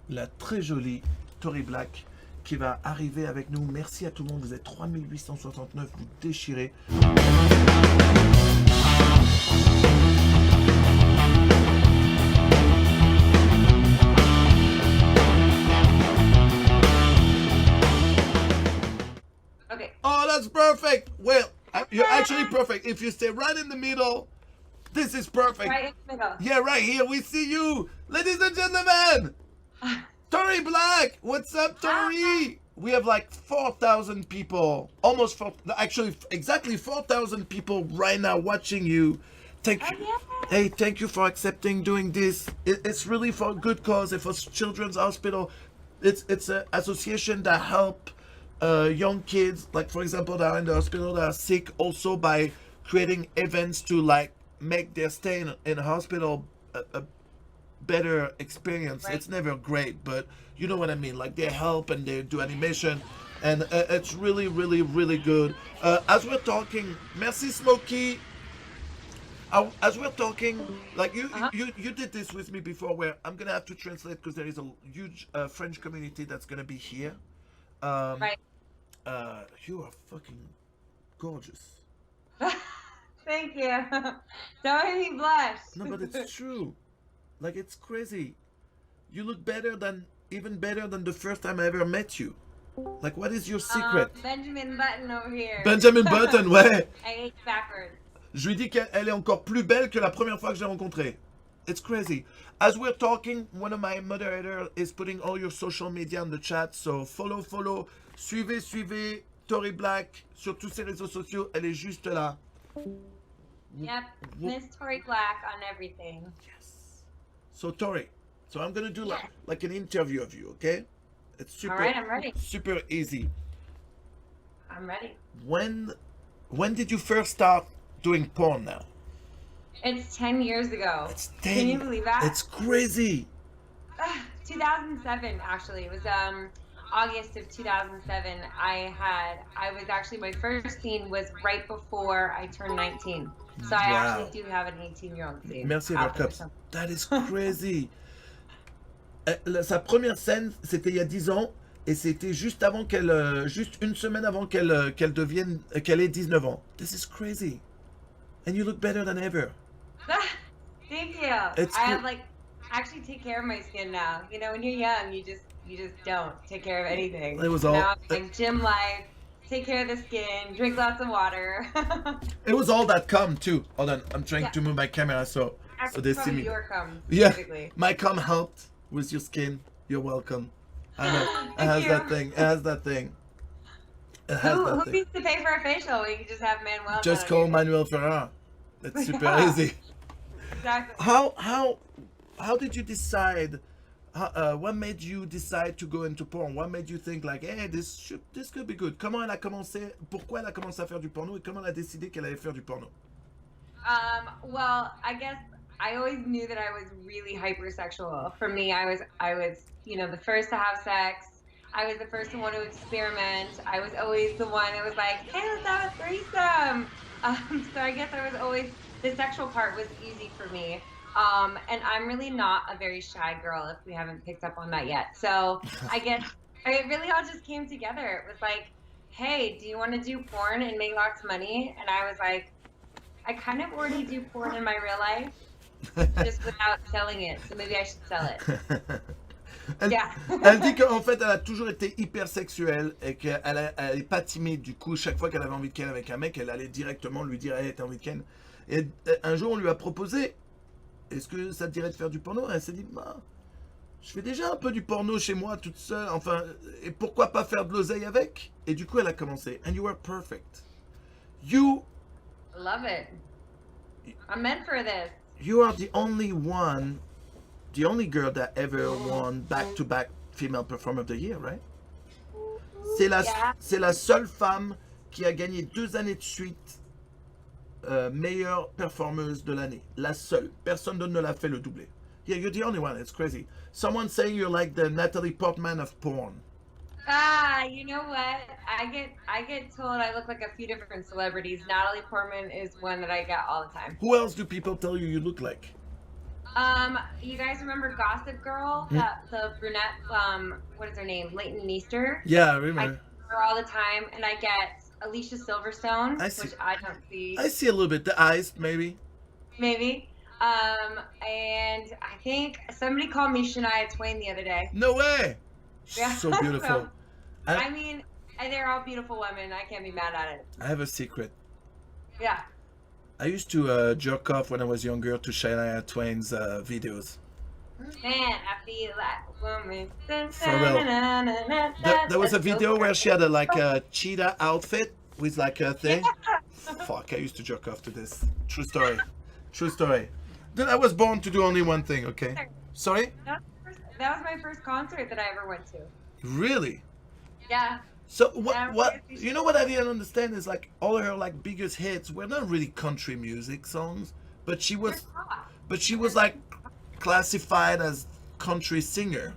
la très jolie Tori Black qui va arriver avec nous. Merci à tout le monde, vous êtes 3869, vous déchirez. Okay. Oh, that's perfect. Well, you're actually perfect. If you stay right in the middle, this is perfect. Right in the middle. Yeah, right here. We see you. Ladies and gentlemen, Tori Black. What's up, Tori? We have like 4,000 people. Almost 4, actually exactly 4,000 people right now watching you. Thank you. Yeah. Hey, thank you for accepting doing this. It's really for a good cause. It's for Children's Hospital. It's an association that help young kids, like for example, that are in the hospital that are sick, also by creating events to like make their stay in a hospital a better experience. Right. It's never great, but you know what I mean. Like they help and they do animation, and it's really, really, really good. As we're talking, merci Smokey. As we're talking, like you did this with me before, where I'm gonna have to translate because there is a huge French community that's gonna be here. Right. You are fucking gorgeous. Thank you. Don't make me blush. No, but it's true. Like it's crazy. You look even better than the first time I ever met you. Like, what is your secret? Benjamin Button over here. Benjamin Button, ouais. I ate backwards. Je lui dis qu'elle est encore plus belle que la première fois que je l'ai rencontrée. It's crazy. As we're talking, one of my moderators is putting all your social media in the chat. So follow. Suivez Tori Black sur tous ses réseaux sociaux. Elle est juste là. Yep. Miss Tori Black on everything. Yes. So Tori, I'm gonna do like an interview of you, okay? It's super. All right, I'm ready. Super easy. I'm ready. When did you first start doing porn now? It's 10 years ago. It's 10. Can you believe that? It's crazy. 2007, actually. It was August of 2007. I was actually, my first scene was right before I turned 19. So I actually do have an 18-year-old scene. Merci Evercups. That is crazy. Sa première scène, c'était il y a 10 ans. Et c'était juste avant juste une semaine avant qu'elle ait 19 ans. This is crazy. And you look better than ever. Thank you. I actually take care of my skin now. You know, when you're young, you just don't take care of anything. It was all. Now I'm like gym life, take care of the skin, drink lots of water. It was all that cum too. Hold on, I'm trying to move my camera so they see me. Your cum, yeah, basically. My cum helped with your skin. You're welcome. I know. It has that thing. It has that thing. Who needs to pay for a facial? We can just have Manuel. Just call ManuelFerrara. It's super easy. Exactly. How did you decide? What made you decide to go into porn? What made you think like, hey, this could be good? Comment elle a commencé? Pourquoi elle a commencé à faire du porno et comment elle a décidé qu'elle allait faire du porno? Well, I guess I always knew that I was really hypersexual. For me, I was, the first to have sex. I was the first to want to experiment. I was always the one that was like, hey, let's have a threesome. So I guess I was always, the sexual part was easy for me. And I'm really not a very shy girl, if we haven't picked up on that yet. So I guess it really all just came together. It was like, hey, do you want to do porn and make lots of money? And I was like, I kind of already do porn in my real life, just without selling it. So maybe I should sell it. Elle dit qu'en fait, elle a toujours été hyper sexuelle et qu'elle est pas timide. Du coup, chaque fois qu'elle avait envie de ken avec un mec, elle allait directement lui dire, hey, t'as envie de ken. Et un jour, on lui a proposé, est-ce que ça te dirait de faire du porno? Et elle s'est dit, bah, je fais déjà un peu du porno chez moi toute seule. Enfin, et pourquoi pas faire de l'oseille avec? Et du coup, elle a commencé. And you were perfect. You love it. I'm meant for this. You are the only girl that ever won back-to-back Female Performer of the Year, right? C'est la seule femme qui a gagné 2 années de suite meilleure performeuse de l'année. La seule. Personne d'autre ne l'a fait le doublé. Yeah, you're the only one. It's crazy. Someone saying you're like the Natalie Portman of porn. You know what? I get told I look like a few different celebrities. Natalie Portman is one that I get all the time. Who else do people tell you look like? You guys remember Gossip Girl? Mm. That the brunette, what is her name? Leighton Meester. Yeah, I I remember. see her all the time, and I get Alicia Silverstone, I see. which I don't see. I see a little bit. The eyes, maybe. Maybe. And I think somebody called me Shania Twain the other day. No way. Yeah. So beautiful. So, I, I mean, and they're all beautiful women. I can't be mad at it. I have a secret. Yeah. I used to jerk off when I was younger to Shania Twain's videos. Man, I feel like a woman. For real. There was a video where she had a cheetah outfit with like a thing. Fuck, I used to jerk off to this. True story. True story. Then I was born to do only one thing, okay? Sorry? That was my first concert that I ever went to. Really? Yeah. So Yeah, what you know what I didn't understand is like all her like biggest hits were not really country music songs, but she was like classified as country singer.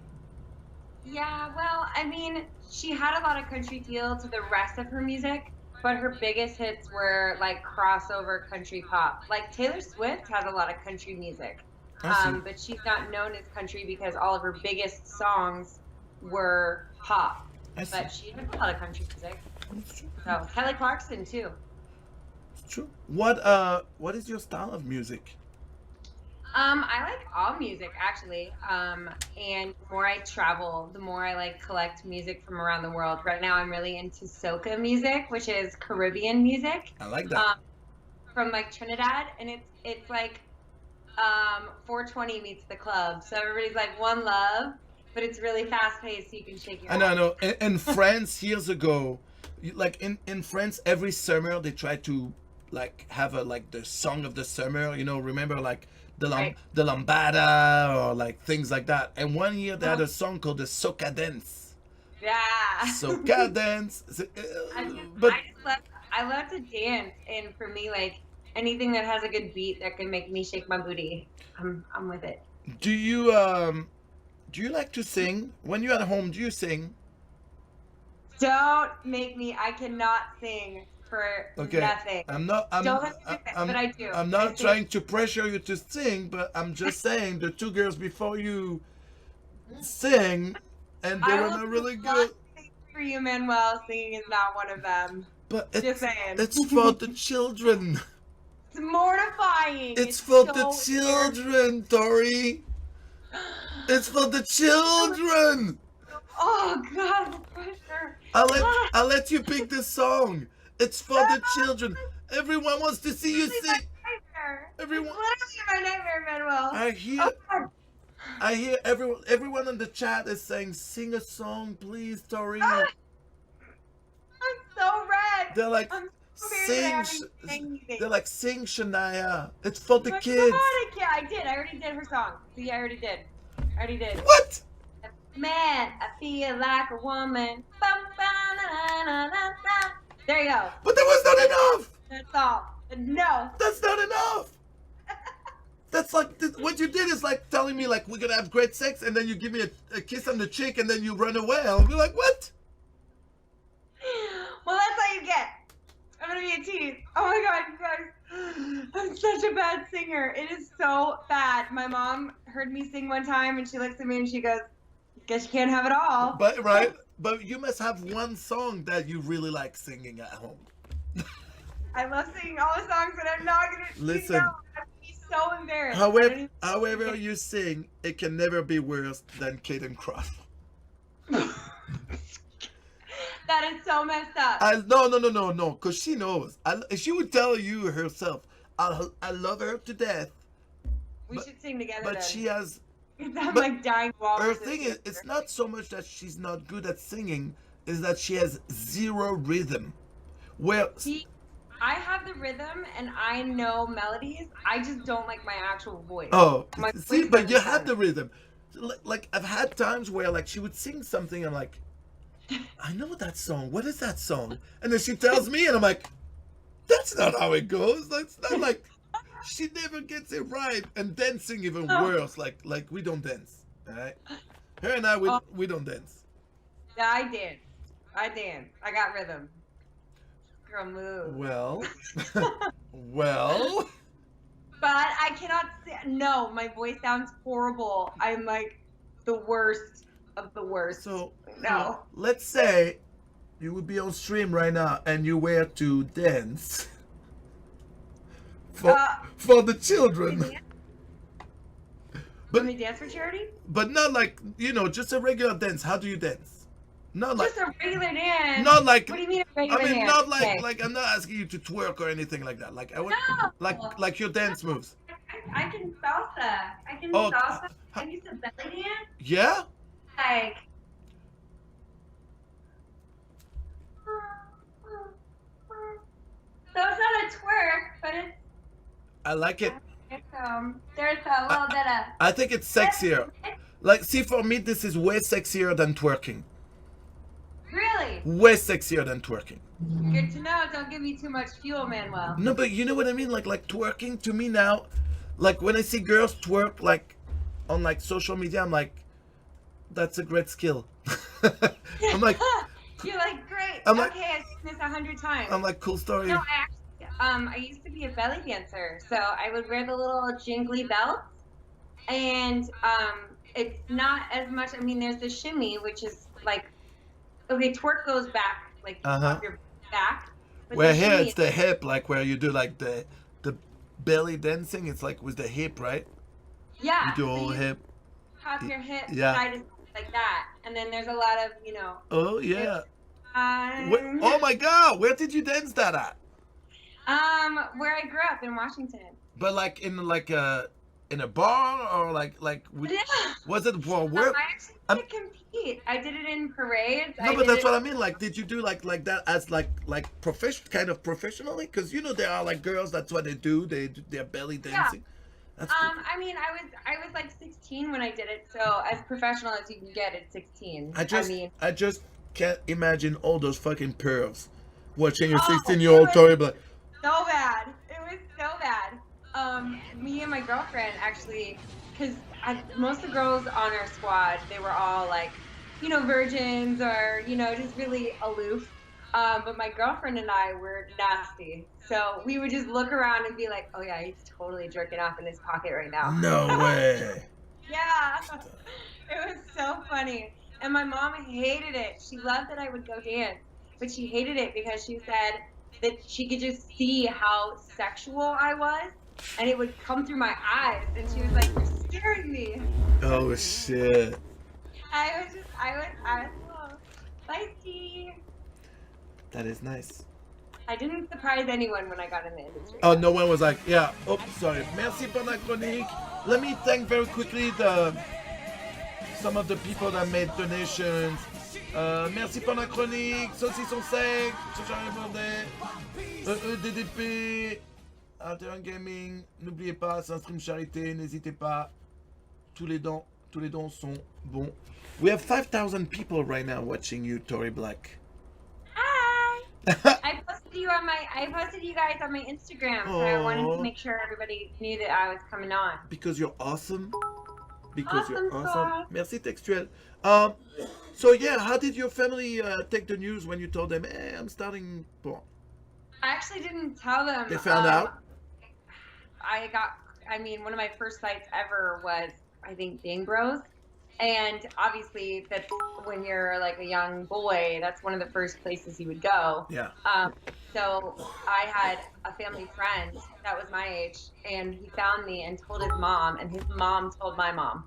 Yeah, well, I mean, she had a lot of country feel to the rest of her music, but her biggest hits were like crossover country pop. Like Taylor Swift has a lot of country music, I see. but she's not known as country because all of her biggest songs were pop. I see. But she has a lot of country music. It's true. So Kelly Clarkson too. It's true. What is your style of music? I like all music actually. And the more I travel, the more I like collect music from around the world. Right now, I'm really into soca music, which is Caribbean music. I like that. From like Trinidad, and it's like 420 meets the club. So everybody's like one love, but it's really fast paced, so you can shake your. I know. In France, years ago, like in France, every summer they try to like have the song of the summer. You know, remember like the lambada or like things like that. And one year they had a song called the soca dance. Yeah. Soca dance. But I love to dance, and for me, like anything that has a good beat that can make me shake my booty, I'm with it. Do you like to sing? When you're at home, do you sing? Don't make me. I cannot sing for nothing. Don't let me do that, but I do. I'm not trying to pressure you to sing, but I'm just saying the two girls before you sing, and they were not really good. For you, Manuel, singing is not one of them. But just saying. It's for the children. It's mortifying. It's for the children, Tori. It's for the children. Oh God, the pressure. I'll let you pick the song. It's for the children. Everyone wants to see you sing. Everyone. It's literally my nightmare, Manuel. I hear everyone in the chat is saying, "Sing a song, please, Tori." I'm so red. They're like, sing. They're like, sing, Shania. It's for the kids. God, I did. I already did her song. See, I already did. What? Man, I feel like a woman. There you go. But that was not enough. That's all. No. That's not enough. That's like what you did is like telling me like we're gonna have great sex and then you give me a kiss on the cheek and then you run away. I'll be like, what? Well, that's all you get. I'm gonna be a tease. Oh my God, you guys. I'm such a bad singer. It is so bad. My mom heard me sing one time and she looks at me and she goes, guess you can't have it all. But you must have one song that you really like singing at home. I love singing all the songs, but I'm not gonna listen. I'd be so embarrassed. However you sing, it can never be worse than Kaden Croft. That is so messed up. No, because she knows. She would tell you herself. I love her to death. We should sing together. But then. she has. I'm like dying walrus. Her thing is, it's not so much that she's not good at singing, is that she has zero rhythm. I have the rhythm and I know melodies. I just don't like my actual voice. Oh, see, but you have the rhythm. Like I've had times where like she would sing something, I'm like, I know that song. What is that song? And then she tells me, and I'm like, that's not how it goes. That's not like. She never gets it right, and dancing even worse. Like we don't dance, all right? Her and I, we don't dance. Yeah, I dance. I got rhythm. Girl, move. Well. but I cannot say, no, my voice sounds horrible. I'm like the worst of the worst. So No. let's say you would be on stream right now and you were to dance for the children. But me dance for charity? But not like, you know, just a regular dance. How do you dance? Not like just a regular dance. Not like. What do you mean a regular I mean, dance? not like Okay. like I'm not asking you to twerk or anything like that. Like I would No. like your dance moves. I can salsa. I can Oh, salsa. I used to belly dance. Yeah. Like. So it's not a twerk, but it's. I like it. There's a little bit of. I think it's sexier. Like, see, for me, this is way sexier than twerking. Really? Way sexier than twerking. Good to know. Don't give me too much fuel, Manuel. No, but you know what I mean? Like twerking to me now, like when I see girls twerk, like on like social media, I'm like, that's a great skill. I'm like, you're like, great. I'm like, okay, I've seen this 100 times. I'm like, cool story. No, I used to be a belly dancer, so I would wear the little jingly belts, and it's not as much. I mean, there's the shimmy, which is like, okay, twerk goes back, like off your back. Where here it's the hip, like where you do like the belly dancing. It's like with the hip, right? Yeah. You do all hip. Pop your hip Yeah. side to like that, and then there's a lot of, you know. Oh yeah. Oh my God! Where did you dance that at? Where I grew up in Washington. But like in a bar or like Yeah. was it for work? I actually did compete. I did it in parades. No, but that's what I mean. Like, did you do like that as like kind of professionally? Because you know there are like girls. That's what they do. They're belly dancing. Yeah. I mean, I was like 16 when I did it. So as professional as you can get at 16. I just can't imagine all those fucking pervs watching your Oh, 16-year-old Tori Black. So bad. It was so bad. Me and my girlfriend actually, because most of the girls on our squad, they were all like, you know, virgins or, you know, just really aloof. But my girlfriend and I were nasty. So we would just look around and be like, oh yeah, he's totally jerking off in his pocket right now. No way. Yeah. It was so funny. And my mom hated it. She loved that I would go dance, but she hated it because she said that she could just see how sexual I was, and it would come through my eyes, and she was like, "You're scaring me." Oh shit. I was oh, spicy. That is nice. I didn't surprise anyone when I got in the industry. Oh, no one was like, yeah. Oops, sorry. Merci pour la chronique. Let me thank very quickly some of the people that made donations. Merci pour la chronique. Saucisson sec. CharitableDay. DDP. Alteran Gaming. N'oubliez pas, c'est un stream charité. N'hésitez pas. Tous les dons sont bons. We have 5,000 people right now watching you, Tori Black. Hi. I posted you guys on my Instagram, so I wanted to make sure everybody knew that I was coming on. Because you're awesome. Awesome. Merci textuel. So yeah, how did your family take the news when you told them, hey, I'm starting porn? I actually didn't tell them. They found out? One of my first sites ever was, I think, Bing Bros. And obviously, that's when you're like a young boy, that's one of the first places you would go. Yeah. So I had a family friend that was my age, and he found me and told his mom, and his mom told my mom.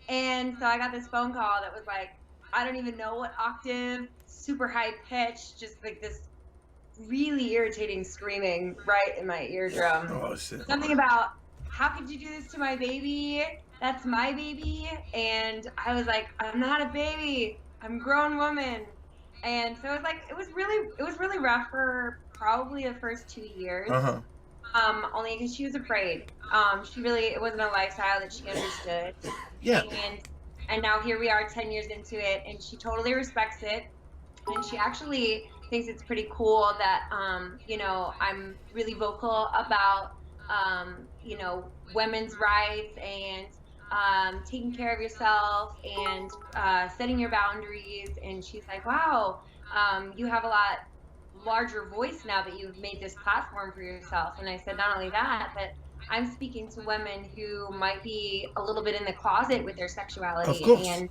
And so I got this phone call that was like, I don't even know what octave, super high pitch, just like this really irritating screaming right in my eardrum. Oh, shit. Something about, how could you do this to my baby? That's my baby. And I was like, I'm not a baby. I'm a grown woman. And so it was really rough for probably the first 2 years. Only because she was afraid. It wasn't a lifestyle that she understood. Yeah. And now here we are 10 years into it, and she totally respects it. And she actually thinks it's pretty cool that, you know, I'm really vocal about, you know, women's rights and taking care of yourself and setting your boundaries. And she's like, wow, you have a lot larger voice now that you've made this platform for yourself. And I said, not only that, but I'm speaking to women who might be a little bit in the closet with their Of sexuality. course. And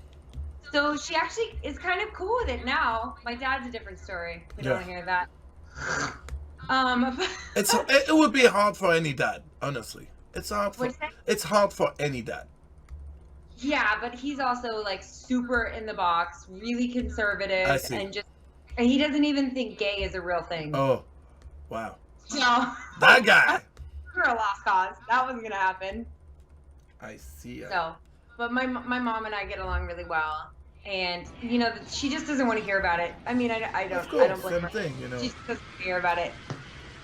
so she actually is kind of cool with it now. My dad's a different story. We don't want to hear that. It would be hard for any dad, honestly. It's hard for any dad. Yeah, but he's also like super in the box, really conservative, I see. And he doesn't even think gay is a real thing. Oh, wow. So That guy. For a lost cause. That wasn't gonna happen. I see. So, but my mom and I get along really well, and you know she just doesn't want to hear about it. I mean, I don't blame her. Thing, you know. She just doesn't hear about it.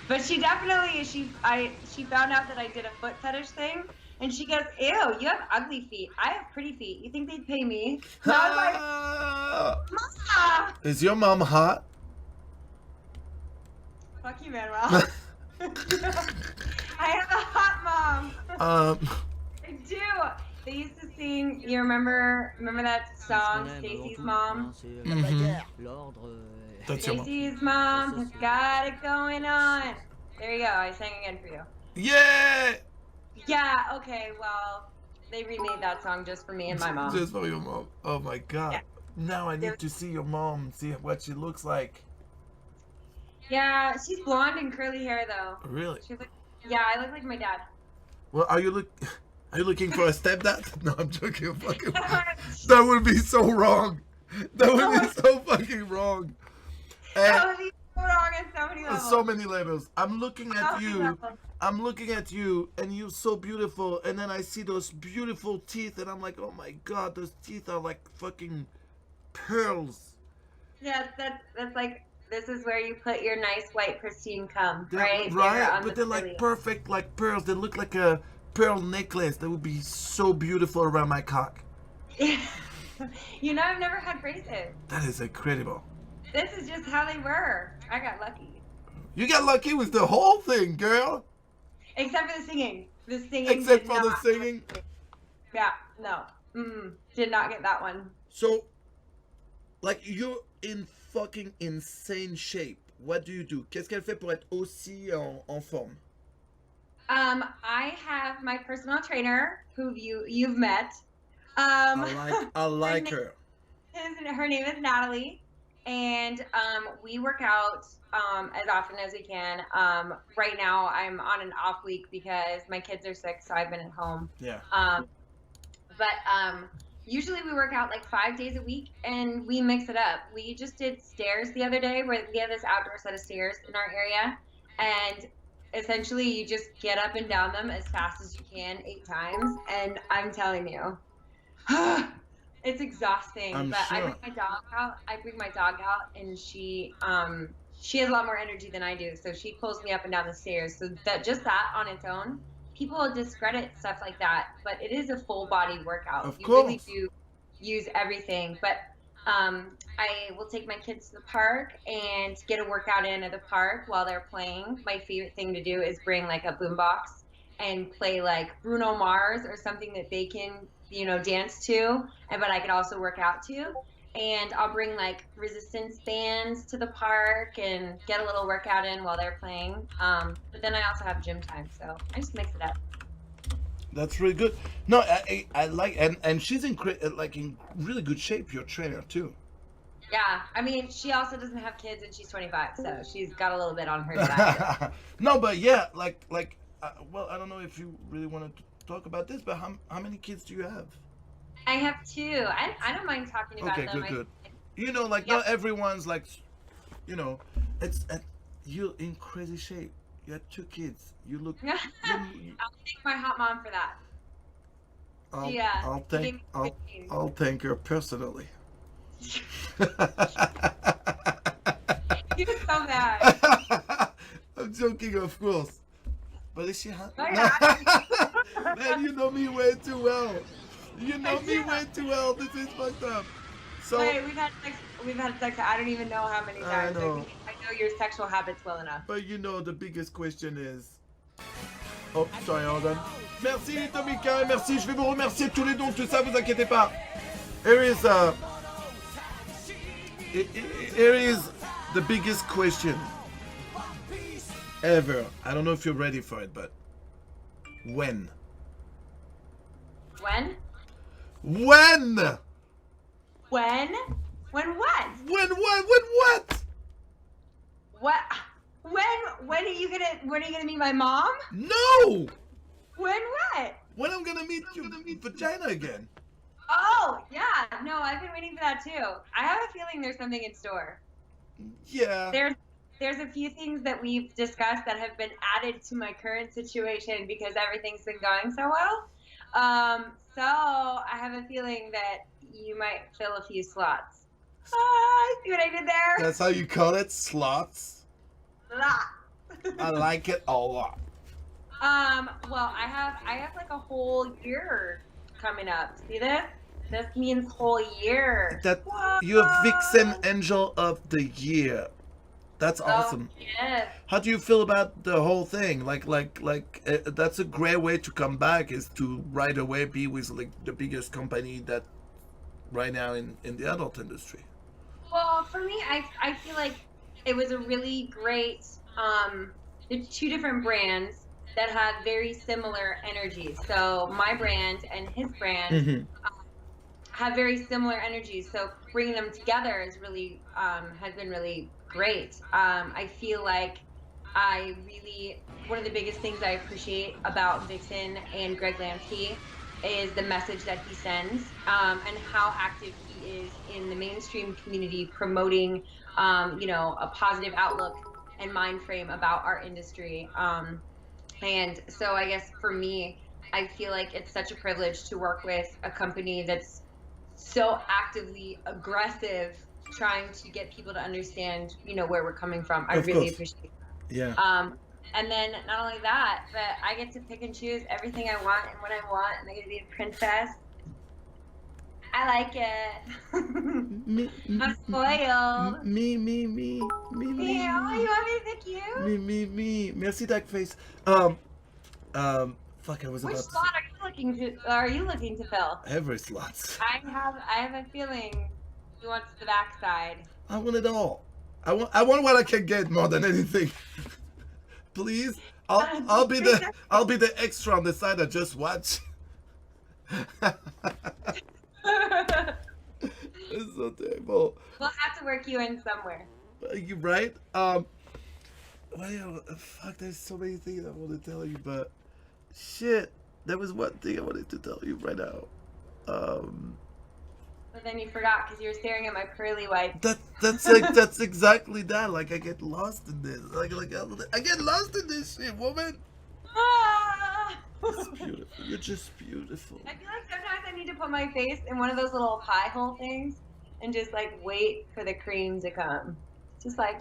But she definitely she found out that I did a foot fetish thing, and she goes, "Ew, you have ugly feet. I have pretty feet. You think they'd pay me?" And I was like, "Mom." Is your mom hot? Fuck you, Manuel. I have a hot mom. I do. They used to sing. You remember that song, Stacy's mom? Stacy's mom has got it going on. There you go. I sang again for you. Yeah. Yeah. Okay. Well, they remade that song just for me and my mom. Just for your mom. Oh my God. Yeah. Now I need to see your mom. See what she looks like. Yeah, she's blonde and curly hair though. Really? Yeah, I look like my dad. Well, are you looking for a stepdad? No, I'm joking. Fucking. That would be so wrong. That would be so fucking wrong. That would be so wrong on so many levels. So many levels. I'm looking at you. I'm looking at you, and you're so beautiful. And then I see those beautiful teeth, and I'm like, oh my God, those teeth are like fucking pearls. Yeah, that's like. This is where you put your nice white pristine cum, right? Right, but they're like perfect, like pearls. They look like a pearl necklace. That would be so beautiful around my cock. You know, I've never had braces. That is incredible. This is just how they were. I got lucky. You got lucky with the whole thing, girl. Except for the singing. Except for the singing? Yeah, no. Did not get that one. So, like, you're in fucking insane shape. What do you do? Qu'est-ce qu'elle fait pour être aussi en forme? I have my personal trainer who you've met. I like her. Her name is Natalie, and we work out as often as we can. Right now I'm on an off week because my kids are sick, so I've been at home. Yeah. But usually we work out like 5 days a week, and we mix it up. We just did stairs the other day, where we have this outdoor set of stairs in our area, and essentially you just get up and down them as fast as you can 8 times, and I'm telling you, it's exhausting. I'm but sure. I bring my dog out, and she has a lot more energy than I do, so she pulls me up and down the stairs. So that on its own, people discredit stuff like that, but it is a full body workout. Of you course. really do use everything. But I will take my kids to the park and get a workout in at the park while they're playing. My favorite thing to do is bring like a boombox and play like Bruno Mars or something that they can, dance to, but I could also work out to. And I'll bring like resistance bands to the park and get a little workout in while they're playing. But then I also have gym time, so I just mix it up. That's really good. No, I like, and she's in really good shape. Your trainer too. Yeah, I mean, she also doesn't have kids, and she's 25, so she's got a little bit on her side. No, but yeah, well, I don't know if you really wanted to talk about this, but how many kids do you have? I have 2. I don't mind talking about them. Okay, good. Not everyone's like, you're in crazy shape. You had 2 kids. You look. I'll thank my hot mom for that. I'll thank her personally. You're so bad. I'm joking, of course. But is she hot? Oh, yeah. Man, you know me way too well. You know me way too well. This is fucked up. So wait, we've had sex. I don't even know how many times. I know your sexual habits well enough. But the biggest question is. Oh, sorry, hold on. Merci Tomika, merci. Je vais vous remercier tous les dons, tout ça, vous inquiétez pas. Here is The biggest question ever. I don't know if you're ready for it, but when? When? When? When? When what? When what? When what? What? When are you gonna meet my mom? No! When what? When I'm gonna meet your vagina again. Oh, yeah. No, I've been waiting for that too. I have a feeling there's something in store. Yeah. There's a few things that we've discussed that have been added to my current situation because everything's been going so well. So I have a feeling that you might fill a few slots. See what I did there? That's how you call it? Slots? I like it a lot. Well, I have like a whole year coming up. See this? This means whole year. That Whoa. you're Vixen Angel of the Year. That's awesome. Yes. How do you feel about the whole thing? That's a great way to come back, is to right away be with like the biggest company that right now in the adult industry. Well, for me, I feel like it was a really great. There's two different brands that have very similar energies. So my brand and his brand have very similar energies. So bringing them together is really has been really great. I feel like one of the biggest things I appreciate about Vixen and Greg Lansky is the message that he sends and how active he is in the mainstream community promoting, a positive outlook and mind frame about our industry. And so I guess for me, I feel like it's such a privilege to work with a company that's so actively aggressive, trying to get people to understand, where we're coming from. I really appreciate that. Yeah. And then not only that, but I get to pick and choose everything I want and what I want, and I get to be a princess. I like it. I'm spoiled. Me. Oh, you want me to pick you? Me. Merci, Duckface. Fuck, I was Which about slot are you looking to fill? every slots. I have a feeling he wants the backside. I want it all. I want what I can get more than anything. Please, I'll be the extra on the side that just watch. It's so terrible. We'll have to work you in somewhere. You right? Fuck, there's so many things I want to tell you, but shit, there was one thing I wanted to tell you right now. But then you forgot because you were staring at my pearly white. That's exactly that. Like, I get lost in this. Like I get lost in this shit, woman. It's beautiful. You're just beautiful. I feel like sometimes I need to put my face in one of those little pie hole things and just like wait for the cream to come. Just like.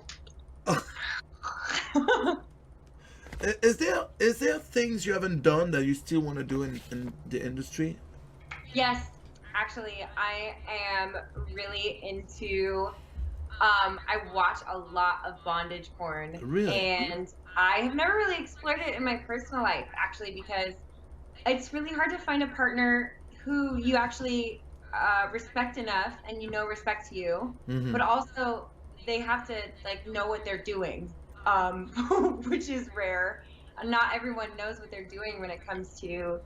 Is there things you haven't done that you still want to do in the industry? Yes, actually, I am really into. I watch a lot of bondage porn. Really? And I have never really explored it in my personal life, actually, because it's really hard to find a partner who you actually respect enough and respects you, but also they have to know what they're doing, which is rare. Not everyone knows what they're doing when it comes to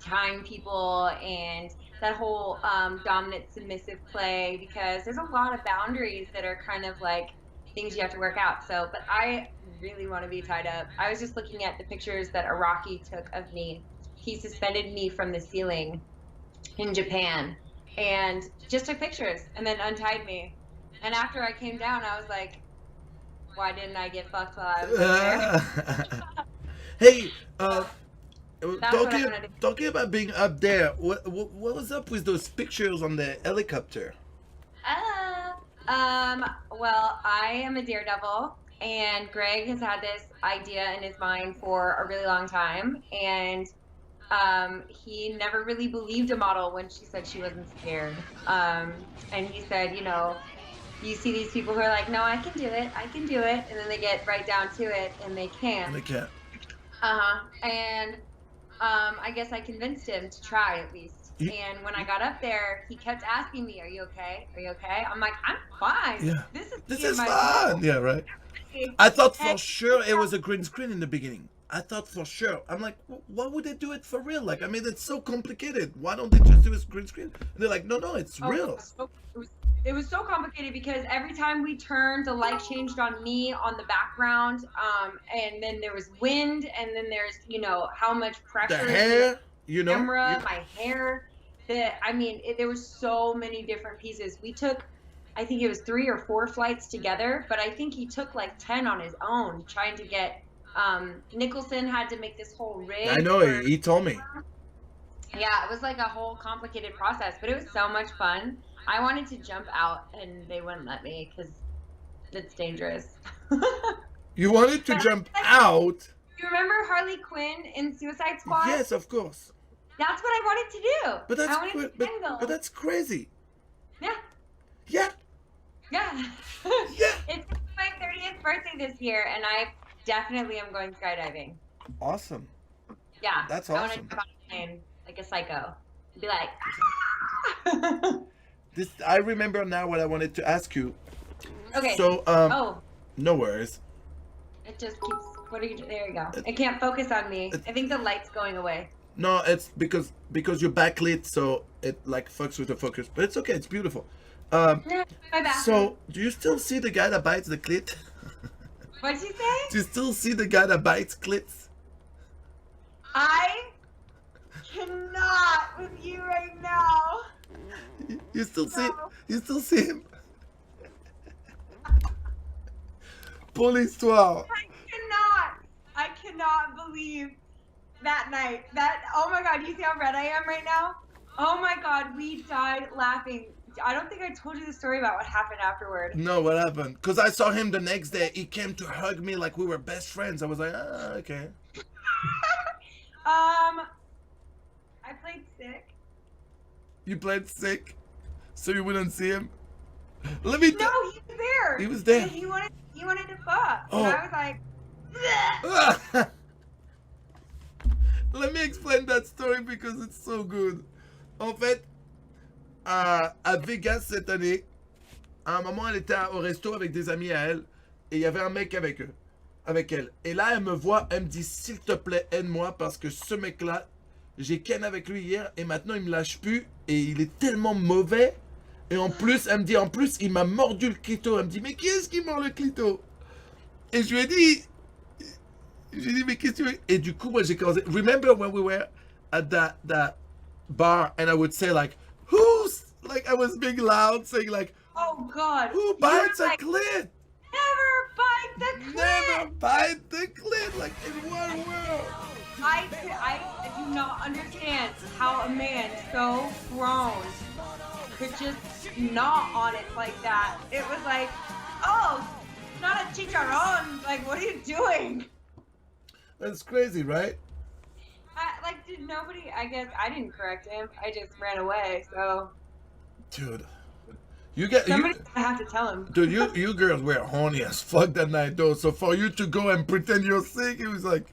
tying people and that whole dominant submissive play, because there's a lot of boundaries that are kind of like things you have to work out. So, but I really want to be tied up. I was just looking at the pictures that Araki took of me. He suspended me from the ceiling in Japan and just took pictures and then untied me. And after I came down, I was like, why didn't I get fucked while I was there? Hey, That's talking about being up there, what was up with those pictures on the helicopter? Well, I am a daredevil, and Greg has had this idea in his mind for a really long time, and he never really believed a model when she said she wasn't scared. And he said, you see these people who are like, no, I can do it, and then they get right down to it, and they can't. And they can't. And I guess I convinced him to try at least. And when I got up there, he kept asking me, "Are you okay? Are you okay?" I'm like, "I'm fine. Yeah. This This is is my fun. goal." Yeah, right. I thought for And sure it was a green screen in the beginning. I thought for sure. I'm like, why would they do it for real? Like, I mean, it's so complicated. Why don't they just do a green screen? And they're like, no, no, it's oh, real. it was so complicated because every time we turned, the light changed on me on the background, and then there was wind, and then there's how much The pressure is in the hair, camera, my hair. There was so many different pieces. We took, I think it was 3 or 4 flights together, but I think he took like 10 on his own trying to get. Nicholson had to make this whole rig. I know. He told me. Yeah, it was like a whole complicated process, but it was so much fun. I wanted to jump out, and they wouldn't let me because it's dangerous. You wanted to jump out? You remember Harley Quinn in Suicide Squad? Yes, of course. That's what I wanted to do. But I wanted to tangle. but that's crazy. Yeah. Yeah. Yeah. Yeah. It's my 30th birthday this year, and I definitely am going skydiving. Awesome. Yeah. That's I want awesome. to jump on a plane like a psycho. Be like, I remember now what I wanted to ask you. Okay. So, no worries. It just keeps. What are you? There you go. It can't focus on me. I think the light's going away. No, it's because you're backlit, so it like fucks with the focus. But it's okay. It's beautiful. My bad. So, do you still see the guy that bites the clit? What'd you say? Do you still see the guy that bites clits? I cannot with you right now. You still see? You still see him? Pour l'histoire. I cannot believe that night. Oh my God, you see how red I am right now? Oh my God, we died laughing. I don't think I told you the story about what happened afterward. No, what happened? Because I saw him the next day. He came to hug me like we were best friends. I was like, okay. I played sick. You played sick, so you wouldn't see him. Let me. No, he was there. He was there. He wanted to fuck. Oh. And I was like, Let me explain that story because it's so good. En fait, à Vegas cette année, à un moment, elle était au resto avec des amis à elle et il y avait un mec avec elle. Et là, elle me voit, elle me dit, s'il te plaît, aide-moi parce que ce mec-là, j'ai ken avec lui hier et maintenant il me lâche plus et il est tellement mauvais. Et en plus, elle me dit, il m'a mordu le clito. Elle me dit, mais qui est-ce qui mord le clito? Et je lui ai dit, mais qu'est-ce que tu veux? Et du coup, moi, j'ai commencé. Remember when we were at that bar and I would say like, like I was being loud saying like, oh God. Who bites a like, clit? Never bite the clit. Never bite the clit, like in one world. I do not understand how a man so grown could just gnaw on it like that. It was like, oh, not a chicharron. Like, what are you doing? That's crazy, right? Did nobody? I guess I didn't correct him. I just ran away. So, dude, somebody's gonna have to tell him. Dude, you girls were horny as fuck that night, though. So for you to go and pretend you're sick, it was like,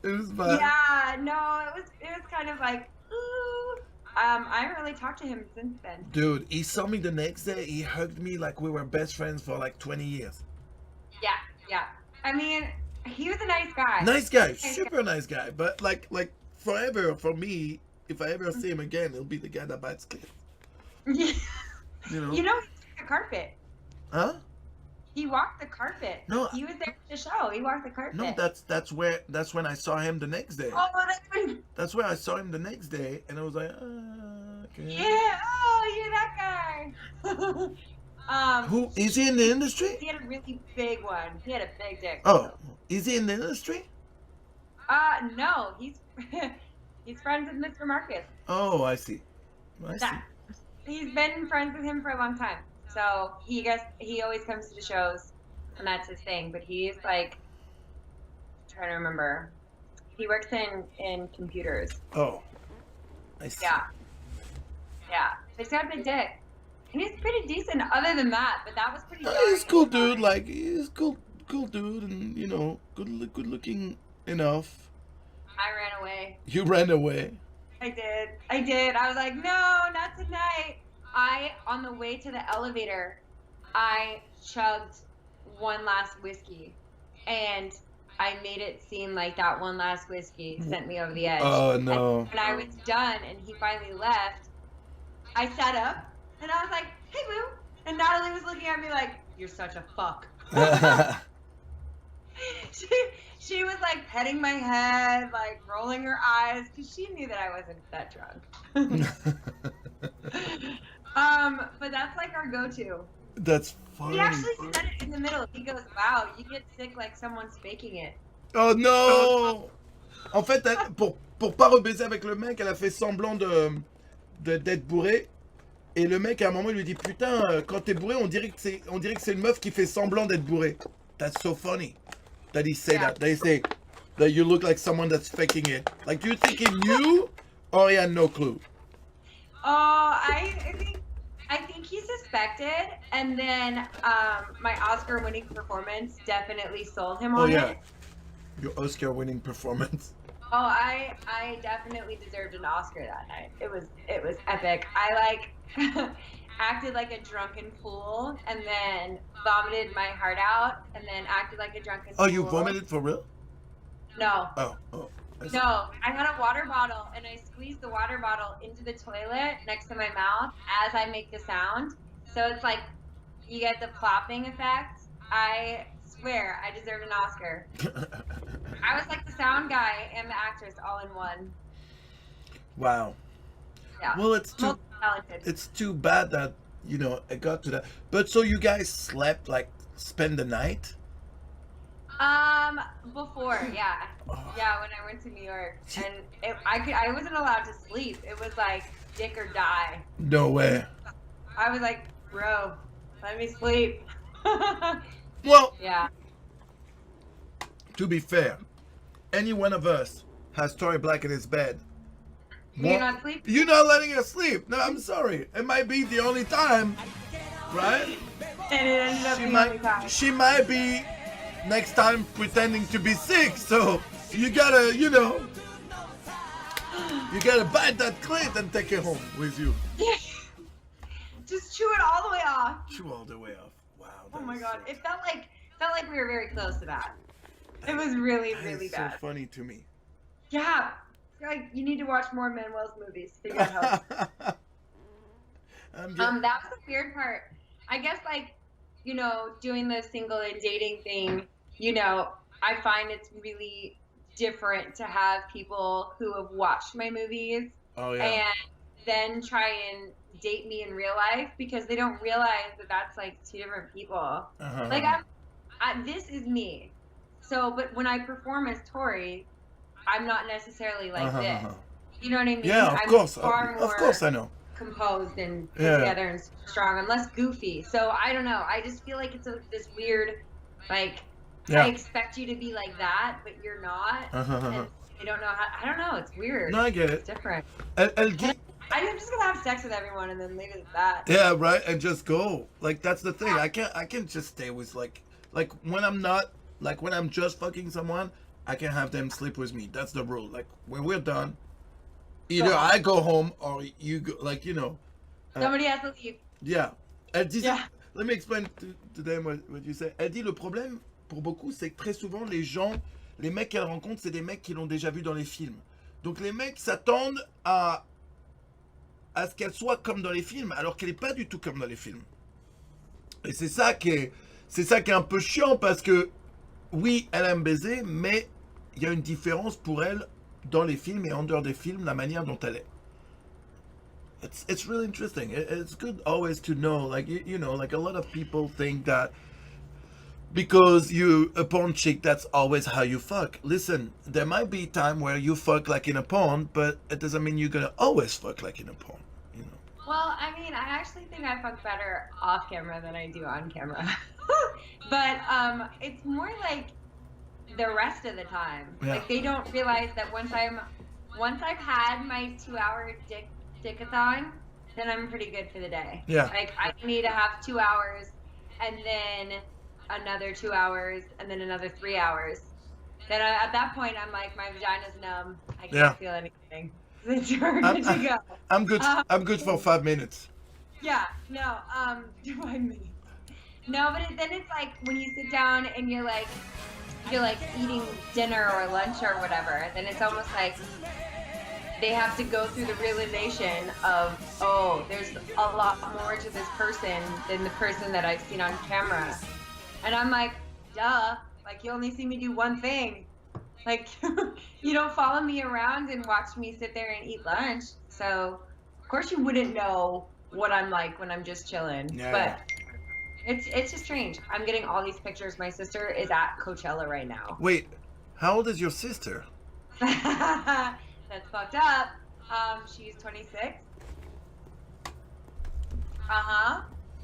it was bad. Yeah, no, it was kind of like, ooh. I haven't really talked to him since then. Dude, he saw me the next day. He hugged me like we were best friends for like 20 years. Yeah. I mean, he was a nice guy. Nice guy, super nice guy. But like forever for me, if I ever see him again, it'll be the guy that bites clits. Yeah. You know. He walked the carpet. Huh? He walked the carpet. No. He was there for the show. He walked the carpet. No, that's when I saw him the next day. Oh, that's where I saw him the next day, and I was like, okay. Yeah. Oh, you're that guy. Who is he in the industry? He had a really big one. He had a big dick. Oh, is he in the industry? No, he's he's friends with Mr. Marcus. Oh, I see. Yeah. He's been friends with him for a long time. So he always comes to the shows, and that's his thing. But he's like, I'm trying to remember. He works in computers. Oh, I see. Yeah. But he's got a big dick, and he's pretty decent. Other than that, but that was pretty. He's cool dude. Like he's cool dude, and you know, good looking enough. I ran away. You ran away. I did. I was like, no, not tonight. On the way to the elevator, I chugged one last whiskey, and I made it seem like that one last whiskey sent me over the edge. Oh And no. when I was done and he finally left, I sat up and I was like, hey, boo. And Natalie was looking at me like, you're such a fuck. She was like petting my head, like rolling her eyes, because she knew that I wasn't that drunk. But that's like our go-to. That's funny. He actually said it in the middle. He goes, wow, you get sick like someone's faking it. Oh non. En fait, pour pas rebaiser avec le mec, elle a fait semblant d'être bourrée. Et le mec, à un moment, il lui dit, putain, quand t'es bourré, on dirait que c'est une meuf qui fait semblant d'être bourrée. That's so funny. That he say that. They say that you look like someone that's faking it. Like, do you think he knew or he had no clue? Oh, I think he suspected, and then my Oscar-winning performance definitely sold him on it. Your Oscar-winning performance. Oh, I definitely deserved an Oscar that night. It was epic. I like acted like a drunken fool, and then vomited my heart out, and then acted like a drunken fool. Oh, you vomited for real? No. Oh. No, I had a water bottle, and I squeezed the water bottle into the toilet next to my mouth as I make the sound. So it's like you get the plopping effect. I swear I deserve an Oscar. I was like the sound guy and the actress all in one. Wow. Yeah. Well, it's too bad that, you know, it got to that. But so you guys slept, like, spend the night? Before, yeah. Yeah, when I went to New York. And I wasn't allowed to sleep. It was like dick or die. No way. I was like, bro, let me sleep. Well, yeah. To be fair, any one of us has Tori Black in his bed. You're not sleeping? You're not letting her sleep. No, I'm sorry. It might be the only time, right? And it ended up being the only time. She might be next time pretending to be sick, so you gotta, you know, you gotta bite that clit and take it home with you. Just chew it all the way off. Chew all the way off. Wow. Oh my god, it felt like we were very close to that. It was really bad. So funny to me. Yeah, like you need to watch more Manuel's movies to figure out how. That was the weird part. I guess, like, you know, doing the single and dating thing, you know, I find it's really different to have people who have watched my movies and then try and date me in real life, because they don't realize that that's like two different people. Like this is me. So, but when I perform as Tori, I'm not necessarily like this. You know what I mean? Yeah, of course. Far more of course, I know. Composed and put together and strong and less goofy. So I don't know. I just feel like it's this weird, like, I expect you to be like that, but you're not. And I don't know how. I don't know. It's weird. No, I get it. It's different. I'm just gonna have sex with everyone and then leave it at that. Yeah, right. And just go. Like, that's the thing. I can't just stay with like when I'm not, like, when I'm just fucking someone, I can have them sleep with me. That's the rule. Like, when we're done, either I go home or you go, like, you know. Somebody has to leave. Yeah. Elle dit, let me explain to them what you say. Elle dit, le problème pour beaucoup, c'est que très souvent, les mecs qu'elle rencontre, c'est des mecs qui l'ont déjà vu dans les films. Donc les mecs s'attendent à ce qu'elle soit comme dans les films, alors qu'elle n'est pas du tout comme dans les films. Et c'est ça qui est un peu chiant, parce que oui, elle aime baiser, mais il y a une différence pour elle dans les films et en dehors des films, la manière dont elle est. It's really interesting. It's good always to know, like, you know, like a lot of people think that because you a porn chick, that's always how you fuck. Listen, there might be a time where you fuck like in a porn, but it doesn't mean you're gonna always fuck like in a porn, you know. Well, I mean, I actually think I fuck better off camera than I do on camera. But it's more like the rest of the time. Yeah. Like, they don't realize that once I've had my 2-hour dick-a-thon, then I'm pretty good for the day. Yeah. Like, I need to have 2 hours and then another 2 hours and then another 3 hours. Then at that point, I'm like, my vagina's numb. I can't feel anything. Since you're good to go. I'm good. I'm good for 5 minutes. Yeah, no, 5 minutes. No, but then it's like when you sit down and you're like eating dinner or lunch or whatever, then it's almost like they have to go through the realization of, oh, there's a lot more to this person than the person that I've seen on camera. And I'm like, duh, like you only see me do one thing. Like you don't follow me around and watch me sit there and eat lunch. So of course you wouldn't know what I'm like when I'm just chilling. Yeah. But it's just strange. I'm getting all these pictures. My sister is at Coachella right now. Wait, how old is your sister? That's fucked up. She's 26.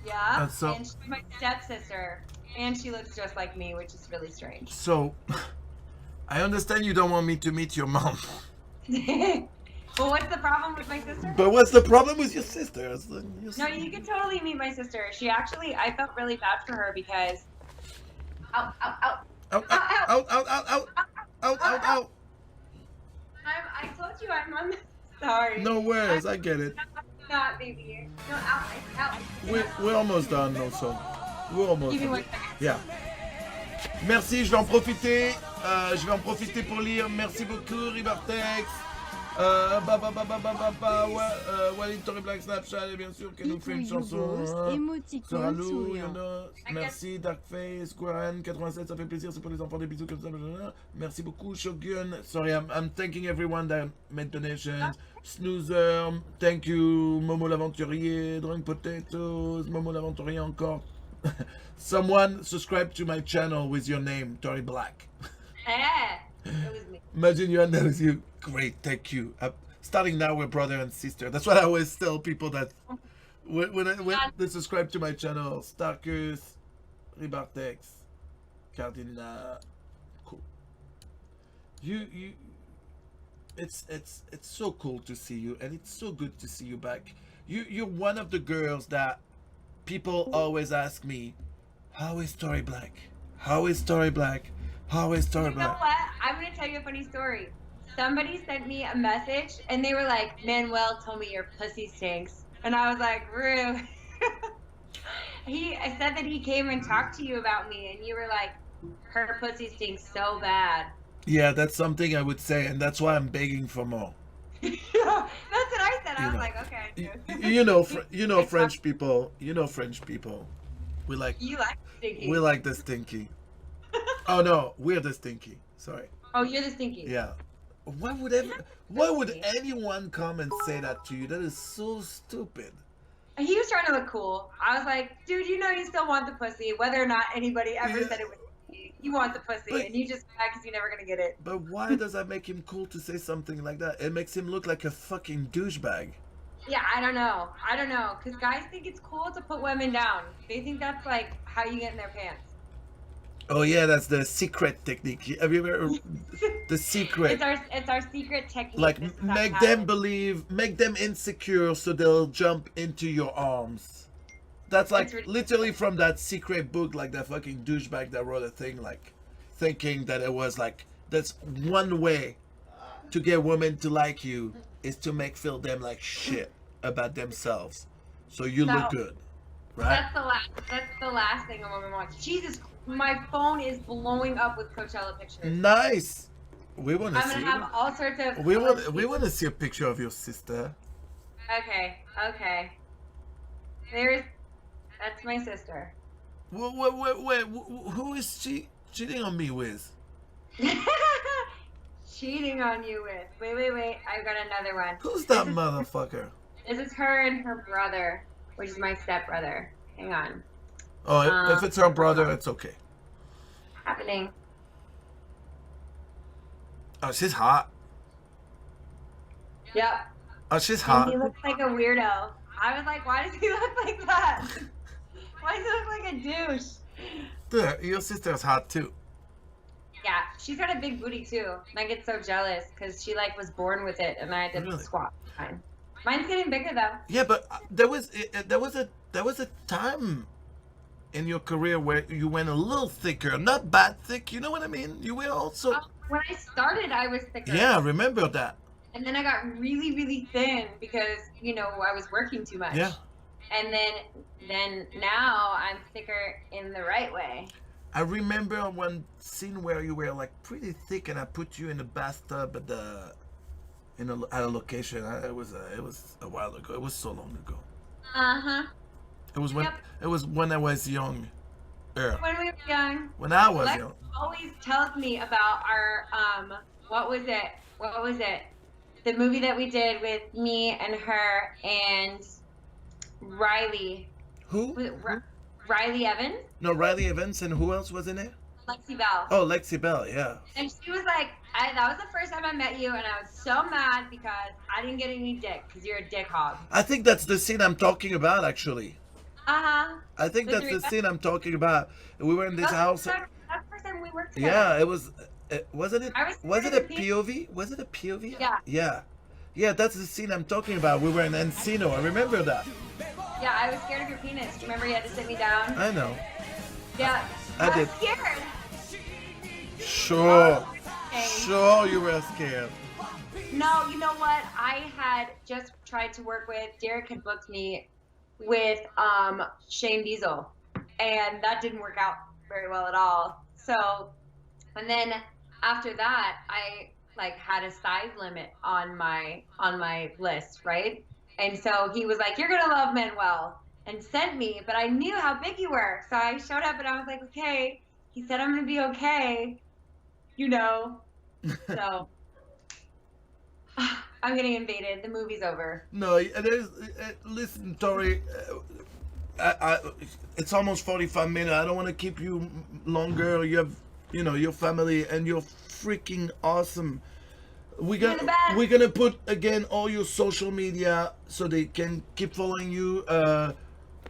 Yeah. And so- and she's my stepsister. And she looks just like me, which is really strange. So, I understand you don't want me to meet your mom. Well, what's the problem with my sister? But what's the problem with your sister? No, you can totally meet my sister. She actually, I felt really bad for her because. Ow, ow, ow. Ow, ow, ow, ow, ow, ow, ow, ow. I told you I'm on the. Sorry. No worries, I get it. Not, baby. No, ow, ow. We're almost done, also. We're almost Give me done. 1 second. Yeah. Merci, je vais en profiter. Je vais en profiter pour lire. Merci beaucoup, Ribartex. Walid, Tori Black, Snapchat, et bien sûr, qui nous fait une chanson. Sera lourd, merci, Darkface, Squaran, 87, ça fait plaisir, c'est pour les enfants, des bisous comme ça. Merci beaucoup, Shogun. Sorry, I'm thanking everyone that made donations. Snoozer, thank you, Momo l'Aventurier, Drunk Potatoes, Momo l'Aventurier encore. Someone subscribe to my channel with your name, Tori Black. It was me. Imagine you and that was you. Great, thank you. Starting now, we're brother and sister. That's what I always tell people that when they subscribe to my channel. Starkus, Ribartex, Cardinal. Cool. It's so cool to see you, and it's so good to see you back. You're one of the girls that people always ask me, how is Tori Black? How is Tori Black? How is Tori You know Black? what? I'm going to tell you a funny story. Somebody sent me a message and they were like, Manuel told me your pussy stinks. And I was like, rude. I said that he came and talked to you about me and you were like, her pussy stinks so bad. Yeah, that's something I would say, and that's why I'm begging for more. That's what I said. I was like, okay. You know French people. You know French people. We like You like stinky. we like the stinky. Oh no, we're the stinky. Sorry. Oh, you're the stinky. Yeah. Why would anyone come and say that to you? That is so stupid. He was trying to look cool. I was like, dude, you know you still want the pussy, whether or not anybody ever said it was you. You want the pussy, But- and you just mad because you're never going to get it. But why does that make him cool to say something like that? It makes him look like a fucking douchebag. Yeah, I don't know. Because guys think it's cool to put women down. They think that's like how you get in their pants. Oh yeah, that's the secret technique. Have you ever the secret? It's our secret technique. Like This is make how- them believe, make them insecure so they'll jump into your arms. That's like That's literally from that secret book, like that fucking douchebag that wrote a thing, like thinking that it was like that's one way to get women to like you is to make feel them like shit about themselves, so you look No. good, right? That's the last thing a woman wants. Jesus, my phone is blowing up with Coachella pictures. Nice. We want to I'm see. gonna have all sorts of. We want to see a picture of your sister. Okay. That's my sister. Wait, who is she cheating on me with? Cheating on you with. Wait. I've got another one. Who's that motherfucker? This is her and her brother, which is my stepbrother. Hang on. Oh, if it's her brother, it's okay. Happening. Oh, she's hot. Yep. Oh, she's And hot. he looks like a weirdo. I was like, why does he look like that? Why does he look like a douche? Dude, your sister's hot too. Yeah, she's got a big booty too. And I get so jealous because she like was born with it, and I had to Really? squat. Mine. Mine's getting bigger though. Yeah, but there was a time in your career where you went a little thicker, not bad thick. You know what I mean? You were also. When I started, I was thicker. Yeah, remember that. And then I got really, really thin because, you know, I was working too much. Yeah. And then now I'm thicker in the right way. I remember one scene where you were like pretty thick, and I put you in the bathtub at a location. It was a while ago. It was so long ago. Uh-huh. It was when Yep. it was when I was young. When we were young. When I was Lex young. always tells me about our what was it? The movie that we did with me and her and Riley. Who? Was it Riley Evans? No, Riley Evans, and who else was in it? Lexi Bell. Oh, Lexi Bell, yeah. And she was like, that was the first time I met you, and I was so mad because I didn't get any dick because you're a dick hog. I think that's the scene I'm talking about, actually. Uh-huh. I think that's the scene I'm talking about. We were in this house. That's the first time we worked together. Yeah, it was. Wasn't it? Was it a scared POV? Was it a POV? Yeah. Yeah. Yeah, that's the scene I'm talking about. We were in Encino. I remember that. Yeah, I was scared of your penis. Remember you had to sit me down? I know. Yeah. I was did. scared. Sure. Okay. Sure, you were scared. No, you know what? I had just tried to work with, Derek had booked me with Shane Diesel, and that didn't work out very well at all. So, and then after that, I like had a size limit on my list, right? And so he was like, "You're gonna love Manuel," and sent me, but I knew how big you were, so I showed up and I was like, "Okay." He said, "I'm gonna be okay," you know. So I'm getting invaded. The movie's over. No, there's. Listen, Tori. It's almost 45 minutes. I don't want to keep you longer. You have, your family, and you're freaking awesome. We're gonna put again all your social media so they can keep following you.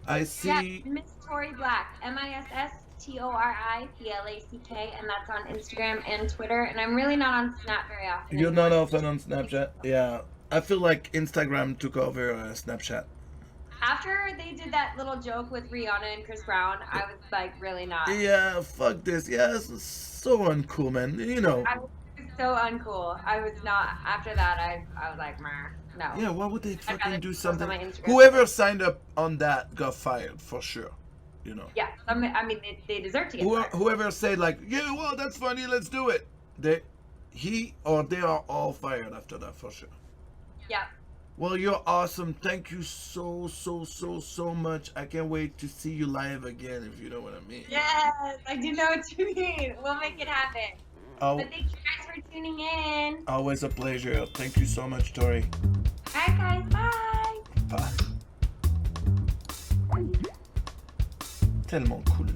I see. Yeah, Miss Tori Black, MISSTORIBLACK, and that's on Instagram and Twitter. And I'm really not on Snap very often. You're not often on Snapchat. Yeah, I feel like Instagram took over Snapchat. After they did that little joke with Rihanna and Chris Brown, I was like, really not. Yeah, fuck this. Yeah, this is so uncool, man. I was so uncool. I was not. After that, I was like, meh, no. Yeah, why would they fucking do post on something? my Instagram. Whoever signed up on that got fired for sure. Yeah, I mean, they deserve to get fired. Whoever said like, yeah, well, that's funny, let's do it. He or they are all fired after that for sure. Yeah. Well, you're awesome. Thank you so much. I can't wait to see you live again, if you know what I mean. Yes, I do know what you mean. We'll make it happen. Oh, But thank you guys for tuning in. always a pleasure. Thank you so much, Tori. All right, guys. Bye. Bye. Tellement cool.